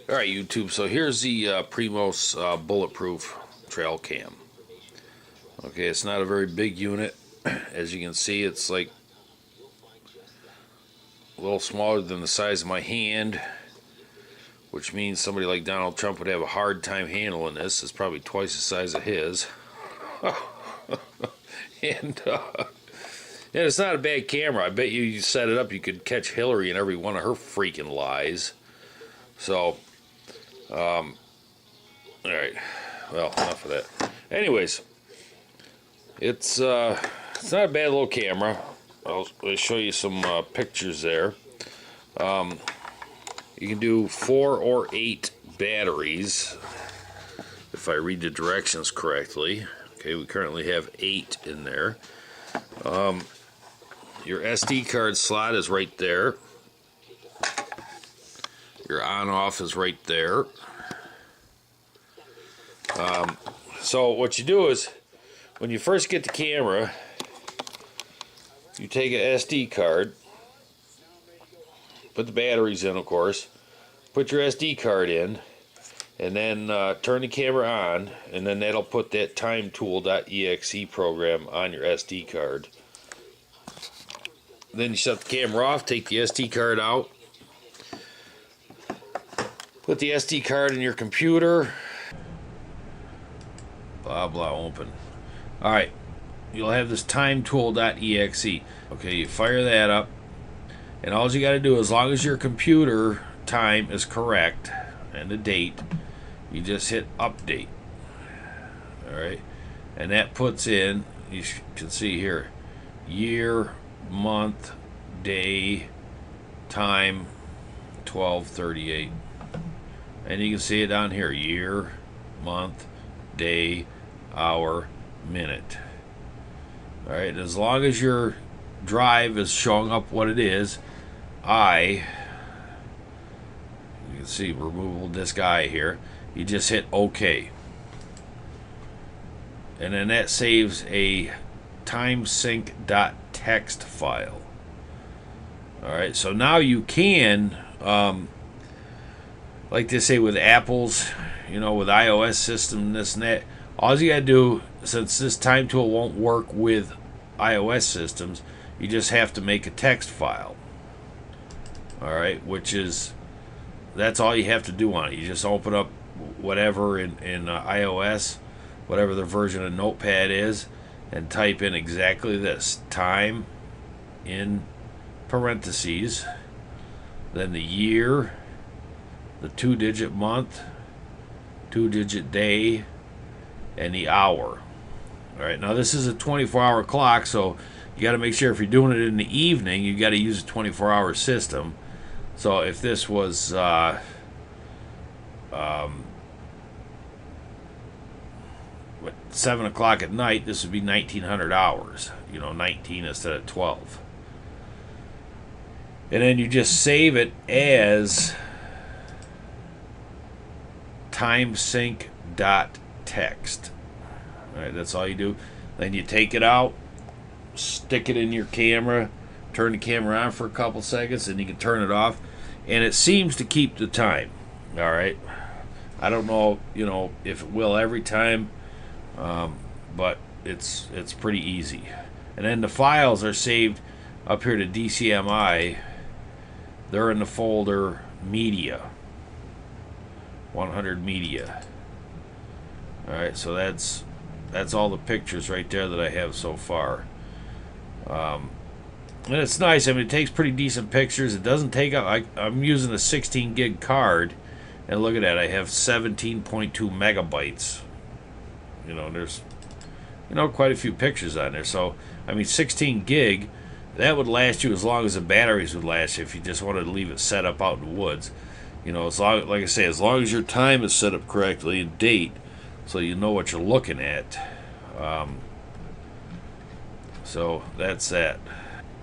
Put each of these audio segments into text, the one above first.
Alright, YouTube, so here's the PRIMOS bulletproof trail cam. Okay, it's not a very big unit. As you can see, it's like a little smaller than the size of my hand, which means somebody like Donald Trump would have a hard time handling this. It's probably twice the size of his. and it's not a bad camera. I bet you set it up, you could catch Hillary in every one of her freaking lies. So, alright, well, enough of that. Anyways, it's not a bad little camera. I'll show you some pictures there. You can do 4 or 8 batteries, if I read the directions correctly. Okay, we currently have 8 in there. Your SD card slot is right there. Your on-off is right there. So what you do is, when you first get the camera, you take an SD card, put the batteries in, of course, put your SD card in, and then turn the camera on, and then that'll put that timetool.exe program on your SD card. Then you shut the camera off, take the SD card out, put the SD card in your computer, blah blah, open. Alright, you'll have this timetool.exe. Okay, you fire that up, and all you got to do, as long as your computer time is correct and the date, you just hit update. Alright, and that puts in, you can see here, year, month, day, time, 12:38. And you can see it down here, year, month, day, hour, minute. Alright, as long as your drive is showing up what it is, you can see removable disk I here, you just hit OK. And then that saves a timesync.txt file. Alright, so now you can, like they say with Apple's, with iOS system, this and that, all you gotta do, since this time tool won't work with iOS systems, you just have to make a text file. Alright, that's all you have to do on it. You just open up whatever in iOS, whatever the version of Notepad is, and type in exactly this, time in parentheses, then the year, the 2-digit month, 2-digit day, and the hour. Alright, now this is a 24-hour clock, so you got to make sure if you're doing it in the evening, you got to use a 24-hour system. So if this was 7 o'clock at night, this would be 1900 hours, 19 instead of 12. And then you just save it as timesync.txt. Alright, that's all you do. Then you take it out, stick it in your camera, turn the camera on for a couple seconds, and you can turn it off, and it seems to keep the time. Alright, I don't know if it will every time, but it's pretty easy. And then the files are saved up here to DCMI. They're in the folder media, 100 media. Alright, so that's all the pictures right there that I have so far. And it's nice. I mean, it takes pretty decent pictures. It doesn't take up. I'm using a 16 gig card, and look at that. I have 17.2 megabytes. There's quite a few pictures on there. So I mean, 16 gig, that would last you as long as the batteries would last you if you just wanted to leave it set up out in the woods. As long, like I say, as long as your time is set up correctly and date, so you know what you're looking at. So that's that.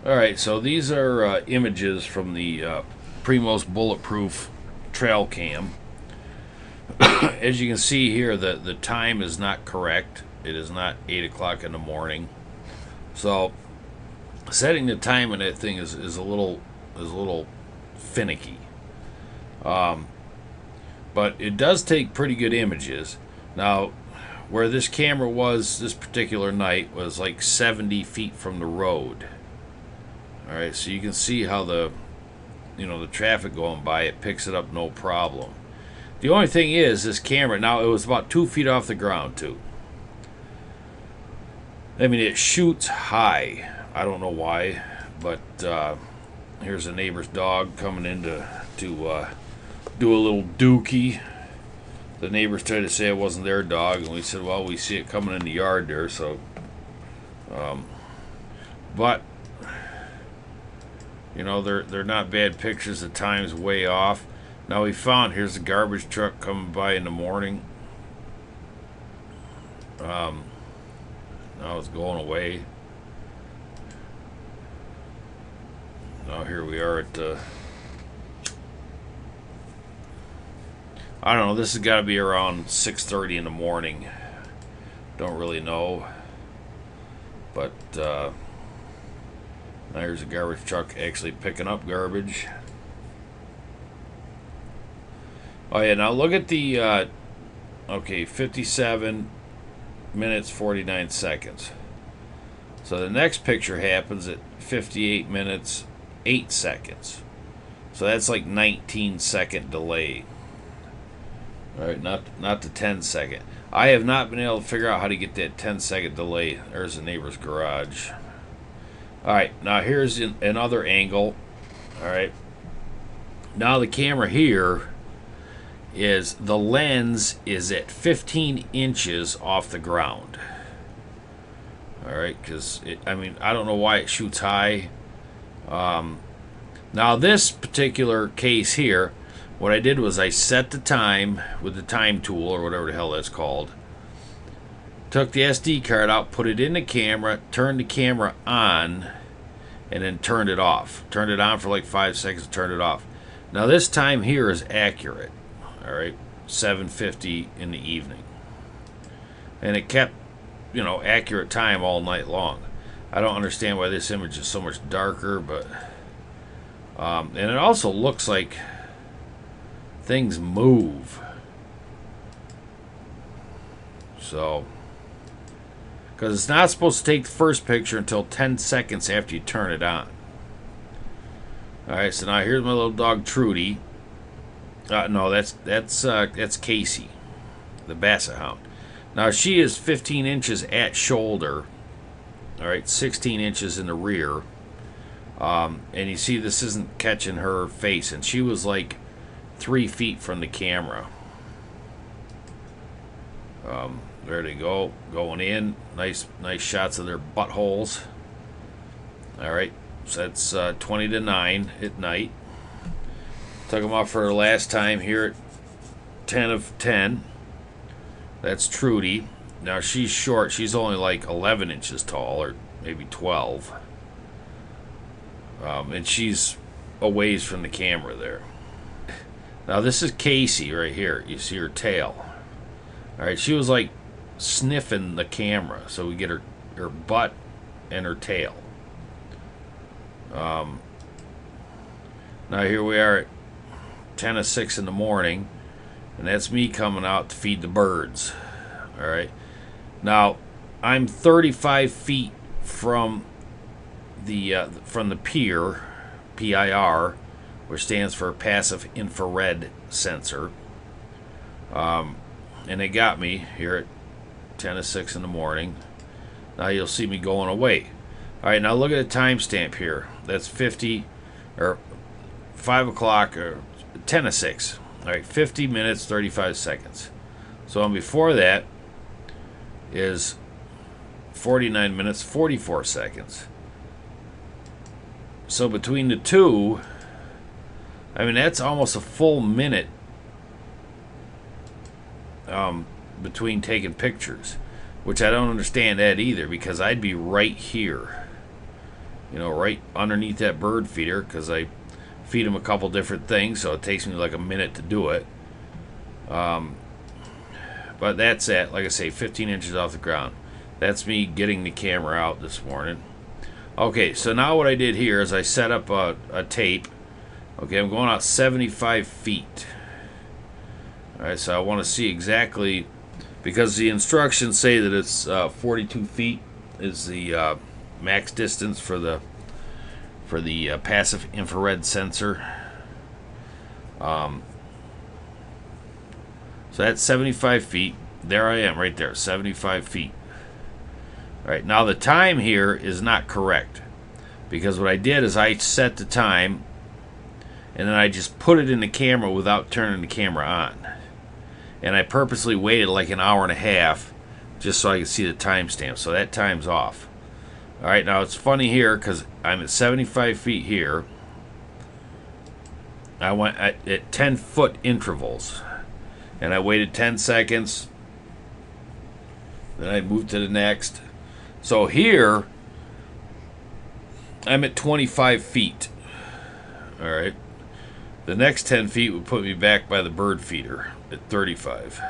Alright, so these are images from the PRIMOS bulletproof trail cam. As you can see here, the time is not correct. It is not 8 o'clock in the morning. So setting the time on that thing is a little finicky. but it does take pretty good images. Now, where this camera was this particular night was like 70 feet from the road. All right, so you can see how the traffic going by, it picks it up no problem. The only thing is, this camera, now it was about 2 feet off the ground too. I mean, it shoots high. I don't know why, but here's a neighbor's dog coming in to do a little dookie. The neighbors tried to say it wasn't their dog, and we said, well, we see it coming in the yard there, so. But they're not bad pictures. The time's way off. Now we found, here's a garbage truck coming by in the morning. Now it's going away. Now here we are at I don't know, this has got to be around 6:30 in the morning. Don't really know. But now here's a garbage truck actually picking up garbage. Oh yeah, now look at the okay, 57 minutes 49 seconds. So the next picture happens at 58 minutes 8 seconds. So that's like 19-second delay. All right, not the 10-second. I have not been able to figure out how to get that 10-second delay. There's the neighbor's garage. All right, now here's another angle. All right. Now the camera here is, the lens is at 15 inches off the ground. All right, because I mean, I don't know why it shoots high. Now this particular case here, what I did was I set the time with the time tool, or whatever the hell that's called. Took the SD card out, put it in the camera, turned the camera on, and then turned it off. Turned it on for like 5 seconds, turned it off. Now this time here is accurate. All right, 7:50 in the evening. And it kept, accurate time all night long. I don't understand why this image is so much darker, but and it also looks like things move. So, because it's not supposed to take the first picture until 10 seconds after you turn it on. Alright, so now here's my little dog Trudy. No, that's Casey, the Basset Hound. Now she is 15 inches at shoulder. Alright, 16 inches in the rear. And you see this isn't catching her face, and she was like 3 feet from the camera. There they go, going in. Nice shots of their buttholes. All right, so that's 20 to 9 at night. Took them off for her last time here at 10 of 10. That's Trudy. Now she's short. She's only like 11 inches tall, or maybe 12. And she's a ways from the camera there. Now this is Casey right here. You see her tail. All right, she was like sniffing the camera, so we get her butt and her tail. Now here we are at 10 of 6 in the morning, and that's me coming out to feed the birds. All right. Now I'm 35 feet from the PIR, PIR, which stands for Passive Infrared Sensor. And they got me here at 10 to 6 in the morning. Now you'll see me going away. All right, now look at the timestamp here. That's 50 or 5 o'clock or 10 to 6. All right, 50 minutes 35 seconds. So on before that is 49 minutes 44 seconds. So between the two, I mean, that's almost a full minute between taking pictures, which I don't understand that either, because I'd be right here, right underneath that bird feeder, because I feed them a couple different things, so it takes me like a minute to do it. But that's at, like I say, 15 inches off the ground. That's me getting the camera out this morning. Okay, so now what I did here is I set up a tape. Okay, I'm going out 75 feet. All right, so I want to see exactly, because the instructions say that it's 42 feet is the max distance for the passive infrared sensor. So that's 75 feet. There I am right there, 75 feet. All right, now the time here is not correct, because what I did is I set the time and then I just put it in the camera without turning the camera on. And I purposely waited like an hour and a half just so I could see the timestamp. So that time's off. All right, now it's funny here because I'm at 75 feet here. I went at 10-foot intervals. And I waited 10 seconds. Then I moved to the next. So here, I'm at 25 feet. All right. The next 10 feet would put me back by the bird feeder at 35.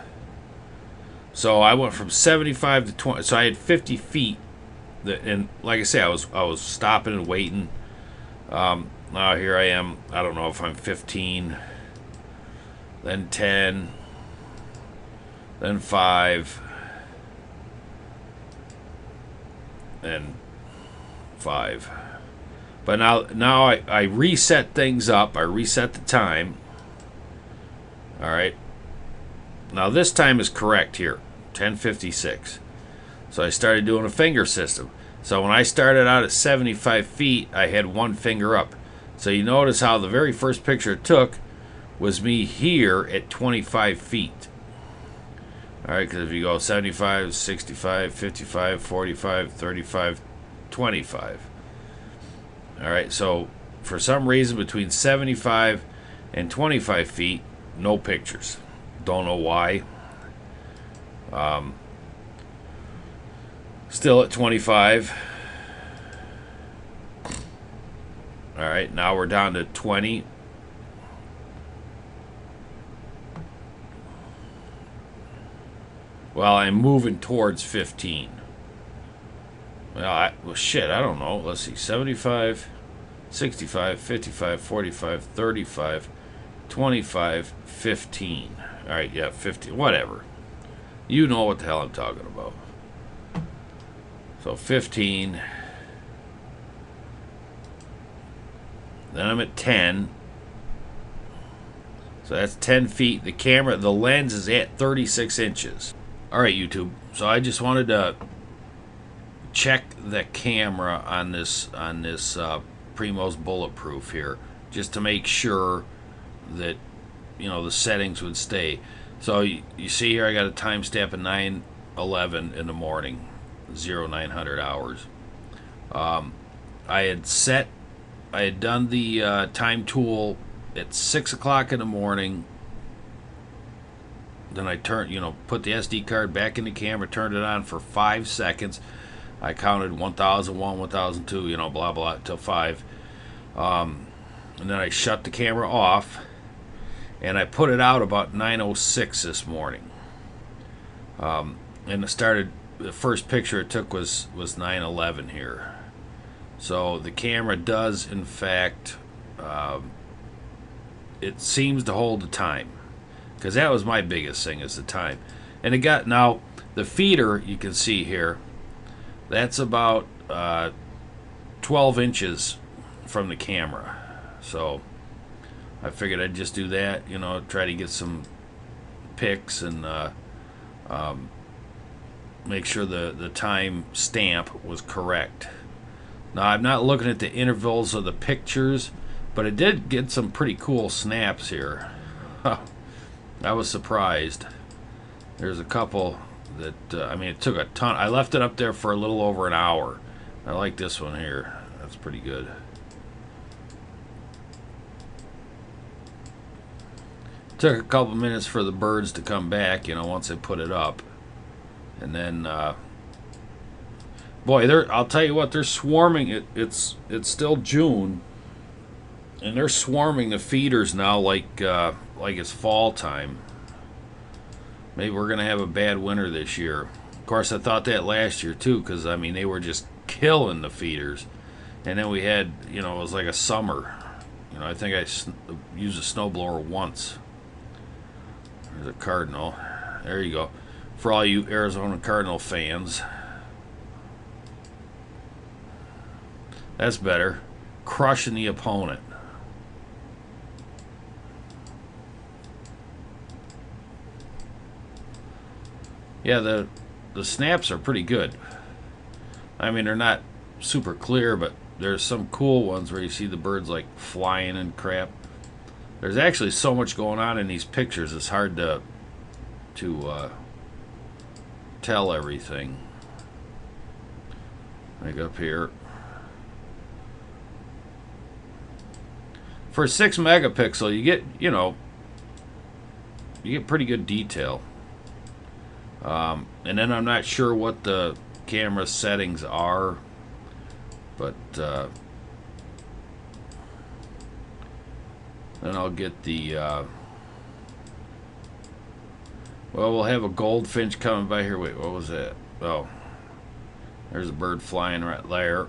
So I went from 75 to 20. So I had 50 feet. And like I say, I was stopping and waiting. Now here I am. I don't know if I'm 15. Then 10. Then 5. And 5. But now I reset things up. I reset the time. All right. Now this time is correct here, 10:56. So I started doing a finger system. So when I started out at 75 feet, I had one finger up. So you notice how the very first picture it took was me here at 25 feet. All right, because if you go 75, 65, 55, 45, 35, 25. All right, so for some reason between 75 and 25 feet, no pictures. Don't know why. Still at 25. All right, now we're down to 20. Well, I'm moving towards 15. Well, shit, I don't know. Let's see. 75, 65, 55, 45, 35, 25, 15. All right, yeah, 15. Whatever. You know what the hell I'm talking about. So 15. Then I'm at 10. So that's 10 feet. The camera, the lens is at 36 inches. All right, YouTube. So I just wanted to check the camera on this PRIMOS bulletproof here, just to make sure that the settings would stay. So you see here, I got a timestamp of 9:11 in the morning, 0900 hours. I had done the time tool at 6 o'clock in the morning. Then I turned, put the SD card back in the camera, turned it on for 5 seconds. I counted 1001, 1002, blah, blah, till 5. And then I shut the camera off, and I put it out about 9:06 this morning. And the first picture it took was 9:11 here. So the camera does, in fact, it seems to hold the time. Because that was my biggest thing, is the time. And it got, now, the feeder, you can see here, that's about 12 inches from the camera. So I figured I'd just do that, try to get some pics and make sure the time stamp was correct. Now, I'm not looking at the intervals of the pictures, but it did get some pretty cool snaps here. I was surprised. There's a couple that, it took a ton. I left it up there for a little over an hour. I like this one here. That's pretty good. Took a couple minutes for the birds to come back, once I put it up. And then, boy, I'll tell you what, they're swarming. It's still June, and they're swarming the feeders now like it's fall time. Maybe we're gonna have a bad winter this year. Of course, I thought that last year too, because they were just killing the feeders. And then we had, it was like a summer. I think I used a snowblower once. There's a Cardinal. There you go. For all you Arizona Cardinal fans. That's better. Crushing the opponent. Yeah, the snaps are pretty good. I mean, they're not super clear, but there's some cool ones where you see the birds like flying and crap. There's actually so much going on in these pictures, it's hard to tell everything. Like up here. For 6 megapixel, you get, you know, you get pretty good detail. And then I'm not sure what the camera settings are, but then I'll get the well, we'll have a goldfinch coming by here. Wait, what was that? Oh, there's a bird flying right there.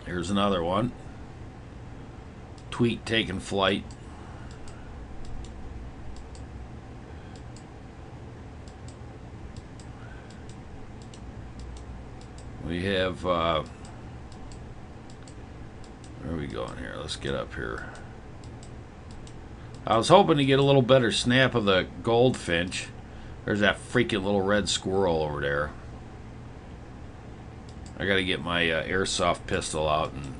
Here's another one. Tweet taking flight. We have, where are we going here? Let's get up here. I was hoping to get a little better snap of the goldfinch. There's that freaking little red squirrel over there. I gotta get my airsoft pistol out and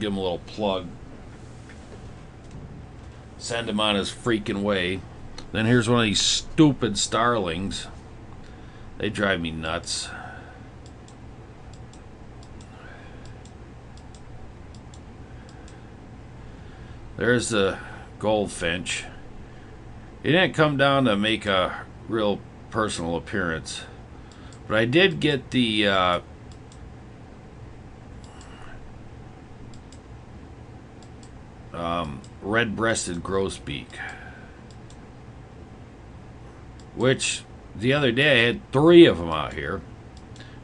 give him a little plug. Send him on his freaking way. Then here's one of these stupid starlings. They drive me nuts. There's the goldfinch. He didn't come down to make a real personal appearance, but I did get the red-breasted grosbeak, which the other day I had 3 of them out here,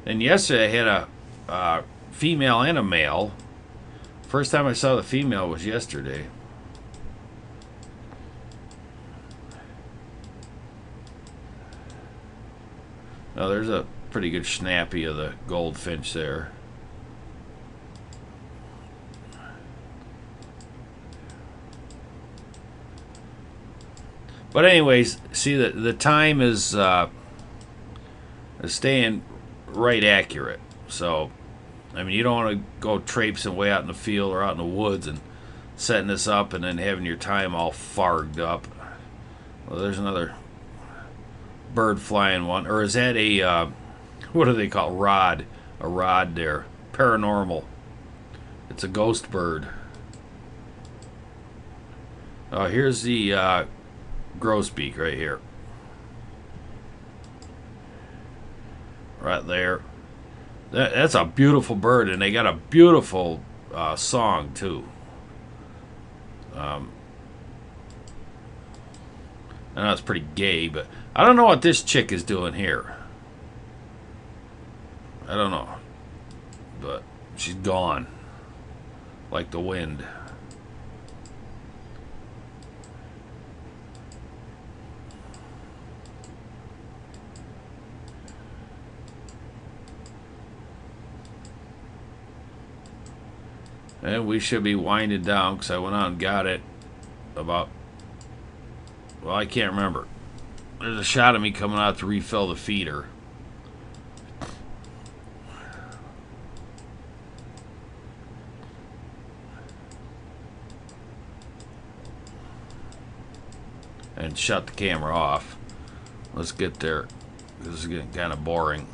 and yesterday I had a female and a male. First time I saw the female was yesterday. Oh, there's a pretty good snappy of the goldfinch there. But anyways, see the time is staying right accurate. So, I mean, you don't want to go traipsing way out in the field or out in the woods and setting this up and then having your time all farged up. Well, there's another bird flying one. Or is that a, what do they call rod? A rod there. Paranormal. It's a ghost bird. Oh, here's the grosbeak right here. Right there. That's a beautiful bird, and they got a beautiful song too. I know it's pretty gay, but I don't know what this chick is doing here. I don't know, but she's gone like the wind. And we should be winding down because I went out and got it about, well, I can't remember. There's a shot of me coming out to refill the feeder. And shut the camera off. Let's get there. This is getting kind of boring.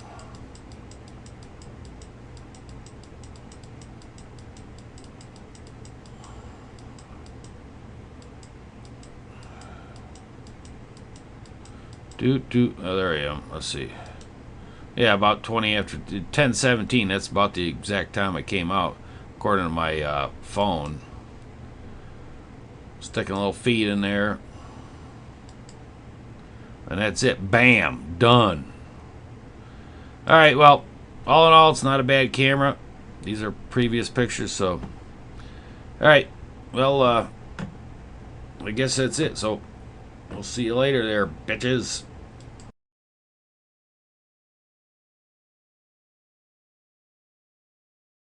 Oh, there I am. Let's see. Yeah, about 20 after 10:17. That's about the exact time I came out, according to my phone. Sticking a little feed in there, and that's it. Bam, done. All right. Well, all in all, it's not a bad camera. These are previous pictures, so all right. Well, I guess that's it. So we'll see you later there, bitches.